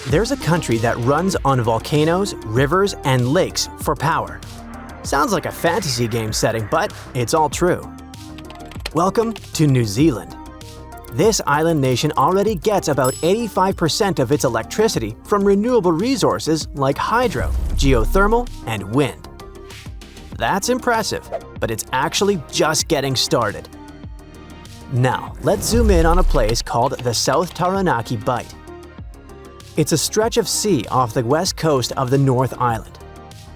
There's a country that runs on volcanoes, rivers, and lakes for power. Sounds like a fantasy game setting, but it's all true. Welcome to New Zealand. This island nation already gets about 85% of its electricity from renewable resources like hydro, geothermal, and wind. That's impressive, but it's actually just getting started. Now, let's zoom in on a place called the South Taranaki Bight. It's a stretch of sea off the west coast of the North Island.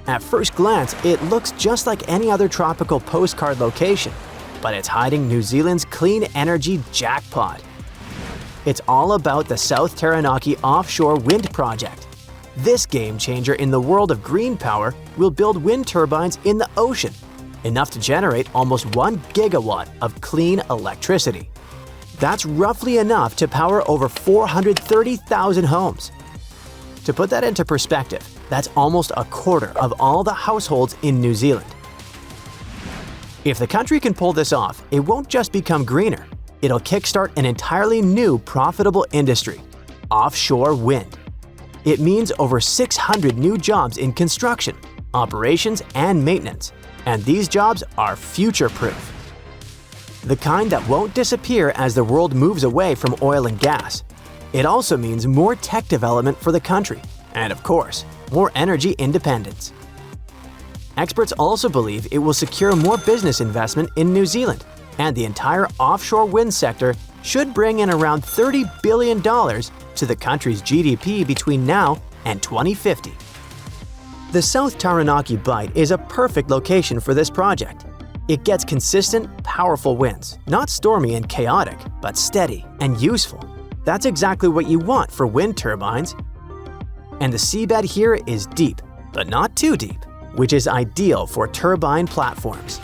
At first glance, it looks just like any other tropical postcard location, but it's hiding New Zealand's clean energy jackpot. It's all about the South Taranaki Offshore Wind Project. This game changer in the world of green power will build wind turbines in the ocean, enough to generate almost 1 gigawatt of clean electricity. That's roughly enough to power over 430,000 homes. To put that into perspective, that's almost a quarter of all the households in New Zealand. If the country can pull this off, it won't just become greener. It'll kickstart an entirely new profitable industry: offshore wind. It means over 600 new jobs in construction, operations, and maintenance. And these jobs are future-proof. The kind that won't disappear as the world moves away from oil and gas. It also means more tech development for the country, and of course, more energy independence. Experts also believe it will secure more business investment in New Zealand, and the entire offshore wind sector should bring in around $30 billion to the country's GDP between now and 2050. The South Taranaki Bight is a perfect location for this project. It gets consistent, powerful winds, not stormy and chaotic, but steady and useful. That's exactly what you want for wind turbines. And the seabed here is deep, but not too deep, which is ideal for turbine platforms.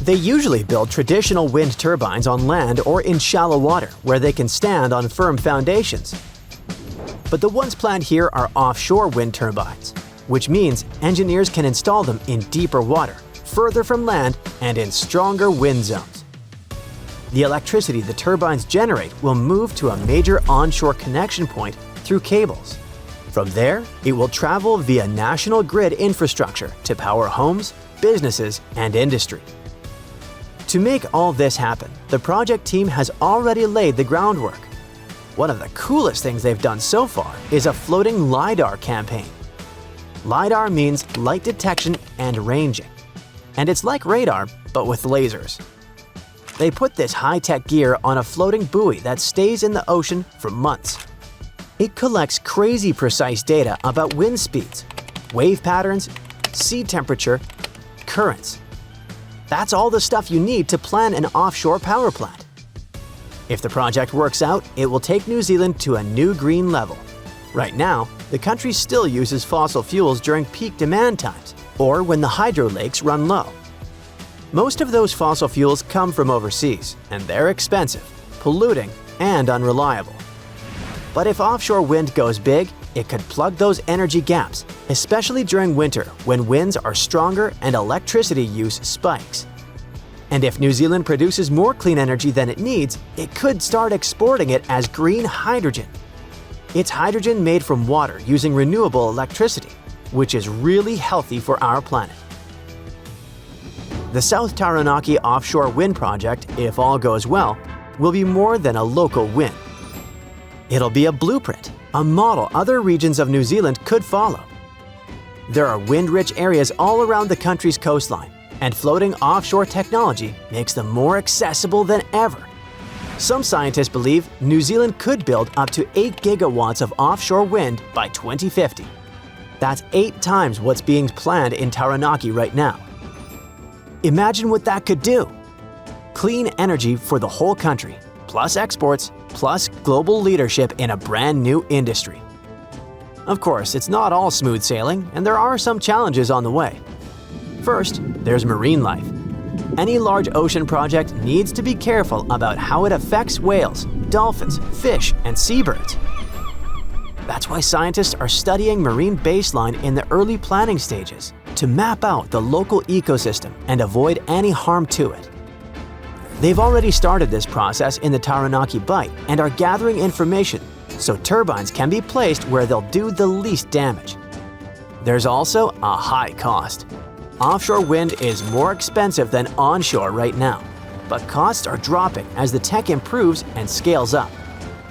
They usually build traditional wind turbines on land or in shallow water where they can stand on firm foundations. But the ones planned here are offshore wind turbines, which means engineers can install them in deeper water, further from land, and in stronger wind zones. The electricity the turbines generate will move to a major onshore connection point through cables. From there, it will travel via national grid infrastructure to power homes, businesses, and industry. To make all this happen, the project team has already laid the groundwork. One of the coolest things they've done so far is a floating LiDAR campaign. LiDAR means light detection and ranging. And it's like radar, but with lasers. They put this high-tech gear on a floating buoy that stays in the ocean for months. It collects crazy precise data about wind speeds, wave patterns, sea temperature, currents. That's all the stuff you need to plan an offshore power plant. If the project works out, it will take New Zealand to a new green level. Right now, the country still uses fossil fuels during peak demand times, or when the hydro lakes run low. Most of those fossil fuels come from overseas, and they're expensive, polluting, and unreliable. But if offshore wind goes big, it could plug those energy gaps, especially during winter when winds are stronger and electricity use spikes. And if New Zealand produces more clean energy than it needs, it could start exporting it as green hydrogen. It's hydrogen made from water using renewable electricity, which is really healthy for our planet. The South Taranaki Offshore Wind Project, if all goes well, will be more than a local win. It'll be a blueprint, a model other regions of New Zealand could follow. There are wind-rich areas all around the country's coastline, and floating offshore technology makes them more accessible than ever. Some scientists believe New Zealand could build up to 8 gigawatts of offshore wind by 2050. That's 8 times what's being planned in Taranaki right now. Imagine what that could do. Clean energy for the whole country, plus exports, plus global leadership in a brand new industry. Of course, it's not all smooth sailing, and there are some challenges on the way. First, there's marine life. Any large ocean project needs to be careful about how it affects whales, dolphins, fish, and seabirds. That's why scientists are studying marine baseline in the early planning stages to map out the local ecosystem and avoid any harm to it. They've already started this process in the Taranaki Bight and are gathering information so turbines can be placed where they'll do the least damage. There's also a high cost. Offshore wind is more expensive than onshore right now, but costs are dropping as the tech improves and scales up.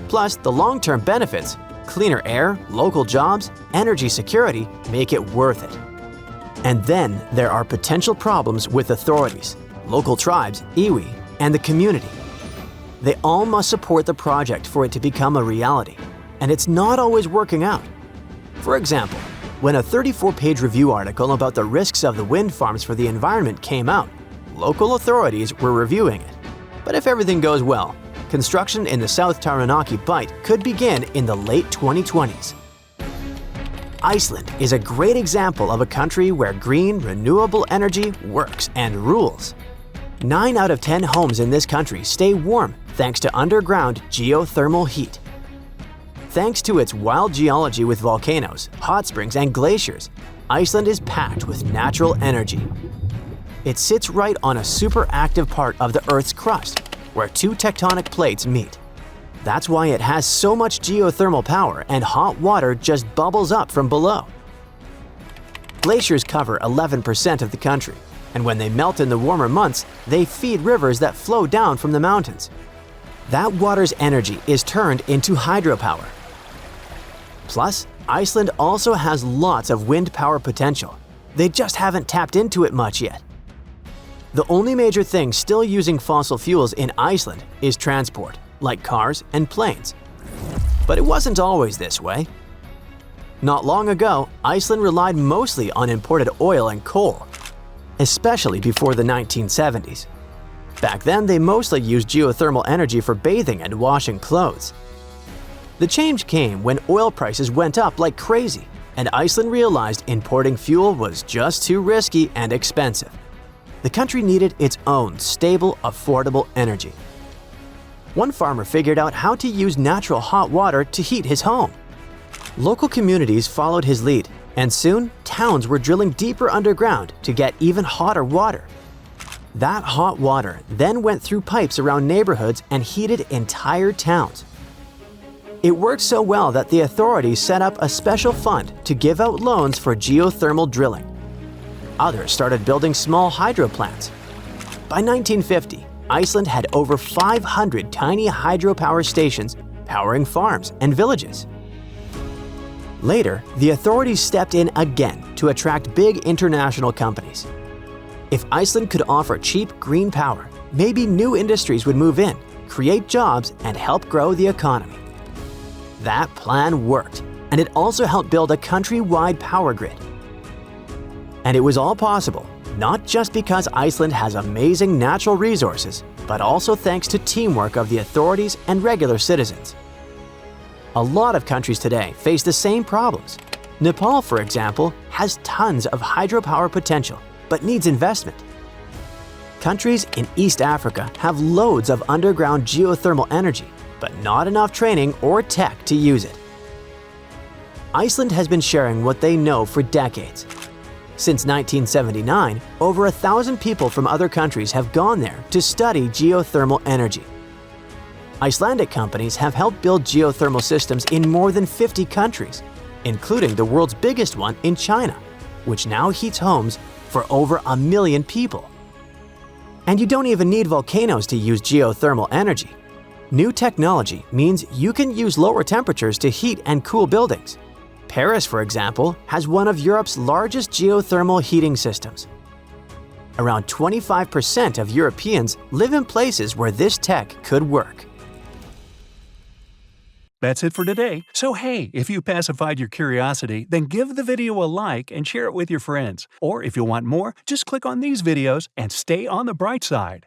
Plus, the long-term benefits, cleaner air, local jobs, energy security, make it worth it. And then there are potential problems with authorities, local tribes, iwi, and the community. They all must support the project for it to become a reality, and it's not always working out. For example, when a 34-page review article about the risks of the wind farms for the environment came out, local authorities were reviewing it. But if everything goes well, construction in the South Taranaki Bight could begin in the late 2020s. Iceland is a great example of a country where green, renewable energy works and rules. 9 out of 10 homes in this country stay warm thanks to underground geothermal heat. Thanks to its wild geology with volcanoes, hot springs, and glaciers, Iceland is packed with natural energy. It sits right on a super active part of the Earth's crust, where 2 tectonic plates meet. That's why it has so much geothermal power and hot water just bubbles up from below. Glaciers cover 11% of the country, and when they melt in the warmer months, they feed rivers that flow down from the mountains. That water's energy is turned into hydropower. Plus, Iceland also has lots of wind power potential. They just haven't tapped into it much yet. The only major thing still using fossil fuels in Iceland is transport, like cars and planes. But it wasn't always this way. Not long ago, Iceland relied mostly on imported oil and coal, especially before the 1970s. Back then, they mostly used geothermal energy for bathing and washing clothes. The change came when oil prices went up like crazy, and Iceland realized importing fuel was just too risky and expensive. The country needed its own stable, affordable energy. One farmer figured out how to use natural hot water to heat his home. Local communities followed his lead, and soon towns were drilling deeper underground to get even hotter water. That hot water then went through pipes around neighborhoods and heated entire towns. It worked so well that the authorities set up a special fund to give out loans for geothermal drilling. Others started building small hydro plants. By 1950, Iceland had over 500 tiny hydropower stations powering farms and villages. Later, the authorities stepped in again to attract big international companies. If Iceland could offer cheap green power, maybe new industries would move in, create jobs, and help grow the economy. That plan worked, and it also helped build a country-wide power grid. And it was all possible, not just because Iceland has amazing natural resources, but also thanks to teamwork of the authorities and regular citizens. A lot of countries today face the same problems. Nepal, for example, has tons of hydropower potential, but needs investment. Countries in East Africa have loads of underground geothermal energy, but not enough training or tech to use it. Iceland has been sharing what they know for decades. Since 1979, over 1,000 people from other countries have gone there to study geothermal energy. Icelandic companies have helped build geothermal systems in more than 50 countries, including the world's biggest one in China, which now heats homes for over 1 million people. And you don't even need volcanoes to use geothermal energy. New technology means you can use lower temperatures to heat and cool buildings. Paris, for example, has one of Europe's largest geothermal heating systems. Around 25% of Europeans live in places where this tech could work. That's it for today. So hey, if you pacified your curiosity, then give the video a like and share it with your friends. Or if you want more, just click on these videos and stay on the bright side.